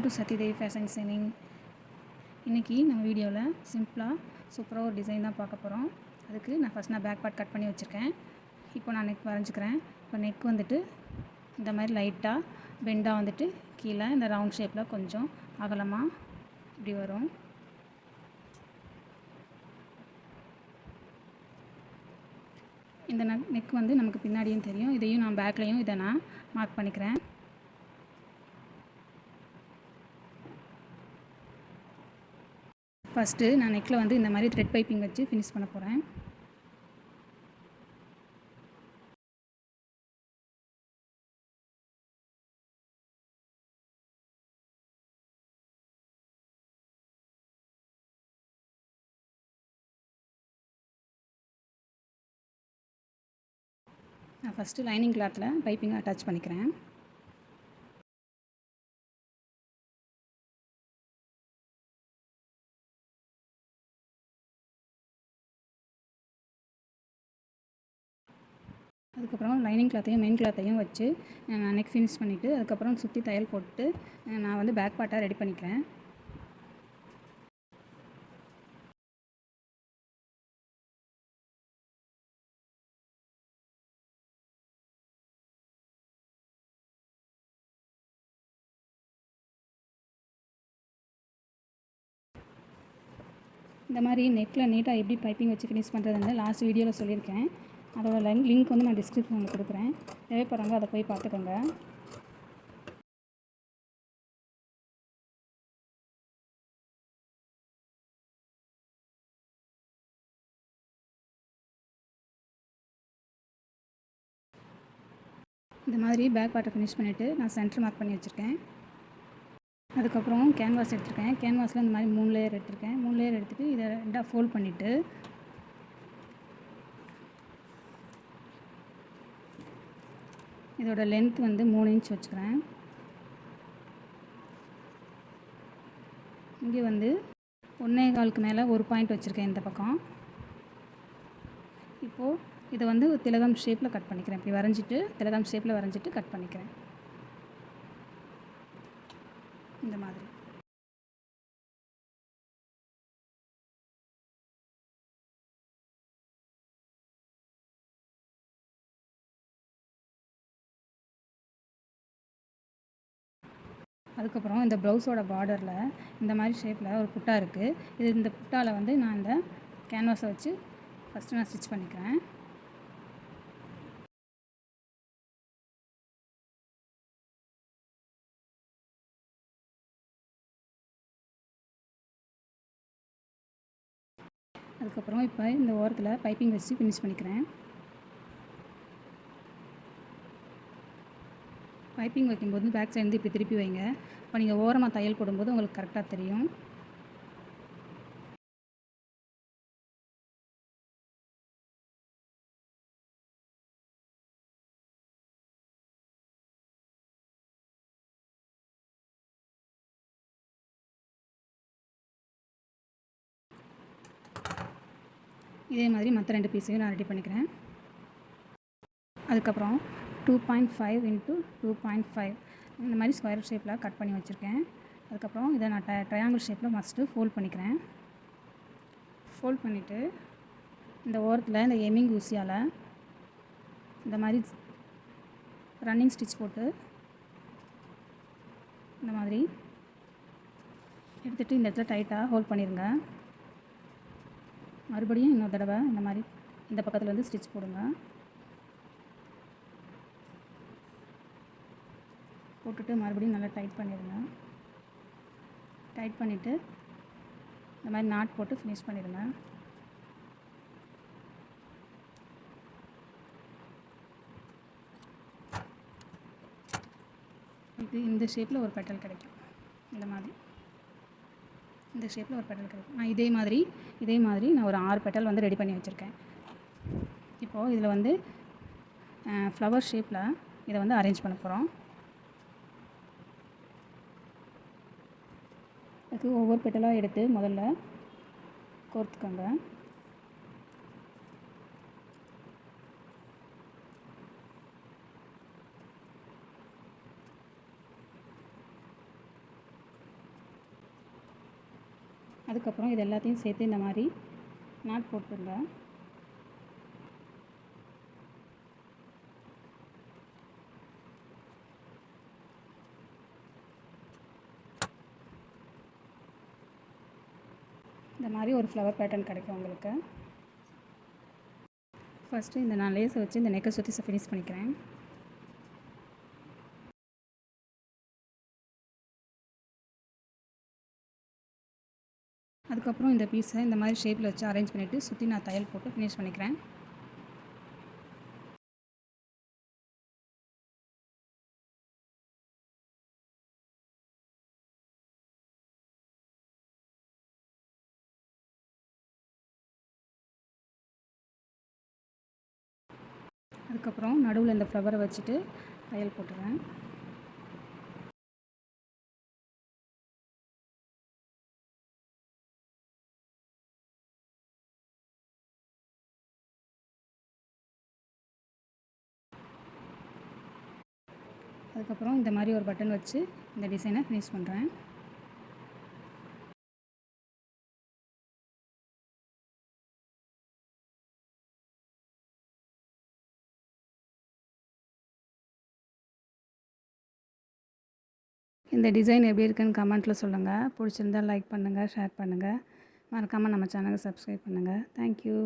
To Sathyadevi fashion designing. இன்றைக்கி நம்ம வீடியோவில் சிம்பிளாக சூப்பராக ஒரு டிசைன் தான் பார்க்க போகிறோம். அதுக்கு நான் பேக் பார்ட் கட் பண்ணி வச்சுருக்கேன். இப்போ நான் நெக் வரைஞ்சிக்கிறேன். இப்போ நெக் வந்துட்டு இந்த மாதிரி லைட்டாக பெண்டாக வந்துட்டு கீழே இந்த ரவுண்ட் ஷேப்பில் கொஞ்சம் அகலமாக இப்படி வரும். இந்த நெக் வந்து நமக்கு பின்னாடியும் தெரியும். இதையும் நான் பேக்லேயும் இதை நான் மார்க் பண்ணிக்கிறேன். ஃபஸ்ட்டு நான் நெக்கில் வந்து இந்த மாதிரி த்ரெட் பைப்பிங் வச்சு ஃபினிஷ் பண்ண போகிறேன். நான் ஃபஸ்ட்டு லைனிங் கிளாத்தில் பைப்பிங் அட்டாச் பண்ணிக்கிறேன். அதுக்கப்புறம் லைனிங் கிளாத்தையும் மெயின் கிளாத்தையும் வச்சு நான் நெக் ஃபினிஷ் பண்ணிவிட்டு அதுக்கப்புறம் சுற்றி தையல் போட்டு நான் வந்து பேக் பார்ட்டாக ரெடி பண்ணிக்கிறேன். இந்த மாதிரி நெக்கில் நீட்டாக எப்படி பைப்பிங் வச்சு ஃபினிஷ் பண்ணுறதுன்னு லாஸ்ட் வீடியோவில் சொல்லியிருக்கேன். அதோட லிங்க் வந்து நான் டிஸ்கிரிப்ஷனில் கொடுக்குறேன். தேவைப்படுறவங்க அதை போய் பார்த்துக்கோங்க. இந்த மாதிரி பேக் பார்ட்டை ஃபினிஷ் பண்ணிவிட்டு நான் சென்டர் மார்க் பண்ணி வச்சுருக்கேன். அதுக்கப்புறம் கேன்வாஸ் எடுத்திருக்கேன். கேன்வாஸில் இந்த மாதிரி 3 லேயர் எடுத்திருக்கேன். 3 லேயர் எடுத்துகிட்டு இதை ரெண்டாக ஃபோல்ட் பண்ணிவிட்டு இதோட லென்த் வந்து 3 இன்ச் வச்சுக்கிறேன். இங்கே வந்து 1.25க்கு மேலே ஒரு பாயிண்ட் வச்சுருக்கேன் இந்த பக்கம். இப்போது இதை வந்து திலகம் ஷேப்பில் கட் பண்ணிக்கிறேன். இப்படி வரைஞ்சிட்டு திலகம் ஷேப்பில் வரைஞ்சிட்டு கட் பண்ணிக்கிறேன். இந்த மாதிரி அதுக்கப்புறம் இந்த ப்ளவுஸோட பார்டரில் இந்த மாதிரி ஷேப்பில் ஒரு புட்டா இருக்குது. இந்த புட்டாவில் வந்து நான் இந்த கேன்வாஸை வச்சு ஃபஸ்ட்டு நான் ஸ்டிச் பண்ணிக்கிறேன். அதுக்கப்புறம் இப்போ இந்த ஓரத்தில் பைப்பிங் வச்சு ஃபினிஷ் பண்ணிக்கிறேன். பைப்பிங் வைக்கும்போது பேக் சைடு இப்படி திருப்பி வைங்க. இப்போ நீங்கள் ஓரமாக தையல் போடும்போது உங்களுக்கு கரெக்டாக தெரியும். இதே மாதிரி மற்ற 2 பீஸையும் நான் ரெடி பண்ணிக்கிறேன். அதுக்கப்புறம் 2.5 × 2.5 இந்த மாதிரி ஸ்கொயர் ஷேப்பில் கட் பண்ணி வச்சுருக்கேன். அதுக்கப்புறம் இதை நான் ட்ரையாங்கிள் ஷேப்பில் ஃபஸ்ட்டு ஃபோல்ட் பண்ணிக்கிறேன். ஃபோல்ட் பண்ணிவிட்டு இந்த ஓரத்தில் இந்த எம்மிங் ஊசியால் இந்த மாதிரி ரன்னிங் ஸ்டிச் போட்டு இந்த மாதிரி எடுத்துகிட்டு இந்த இடத்துல டைட்டாக ஹோல்ட் பண்ணிடுங்க. மறுபடியும் இன்னொரு தடவை இந்த மாதிரி இந்த பக்கத்தில் வந்து ஸ்டிச் போடுங்க. போட்டுட்டு மறுபடியும் நல்லா டைட் பண்ணிடுங்க. டைட் பண்ணிவிட்டு இந்த மாதிரி நாட் போட்டு ஃபினிஷ் பண்ணிடுங்க. இது இந்த ஷேப்பில் ஒரு பெட்டல் கிடைக்கும். இந்த மாதிரி இந்த ஷேப்பில் ஒரு பெட்டல் கிடைக்கும். நான் இதே மாதிரி நான் ஒரு 6 பெட்டல் வந்து ரெடி பண்ணி வச்சுருக்கேன். இப்போது இதில் வந்து ஃப்ளவர் ஷேப்பில் இதை வந்து அரேஞ்ச் பண்ண போகிறோம். அதுக்கு ஒவ்வொரு பெட்டலாக எடுத்து முதல்ல கோர்த்துக்கோங்க. அதுக்கப்புறம் இது எல்லாத்தையும் சேர்த்து இந்த மாதிரி நாட் போட்டுருங்க. இந்த மாதிரி ஒரு ஃப்ளவர் பேட்டர்ன் கிடைக்கும் உங்களுக்கு. ஃபஸ்ட்டு இந்த நான் லேஸை வச்சு இந்த நெக்கை சுற்றி ஃபினிஷ் பண்ணிக்கிறேன். அதுக்கப்புறம் இந்த பீஸை இந்த மாதிரி ஷேப்பில் வச்சு அரேஞ்ச் பண்ணிவிட்டு சுற்றி நான் தையல் போட்டு ஃபினிஷ் பண்ணிக்கிறேன். அதுக்கப்புறம் நடுவில் இந்த ஃப்ளவரை வச்சுட்டு தையல் போட்டுறேன். அதுக்கப்புறம் இந்த மாதிரி ஒரு பட்டன் வச்சு இந்த டிசைனை ஃபினிஷ் பண்ணுறேன். இந்த டிசைன் எப்படி இருக்குன்னு கமெண்ட்டில் சொல்லுங்கள். பிடிச்சிருந்தால் லைக் பண்ணுங்கள், ஷேர் பண்ணுங்கள். மறக்காமல் நம்ம சேனலை சப்ஸ்கிரைப் பண்ணுங்கள். தேங்க்யூ.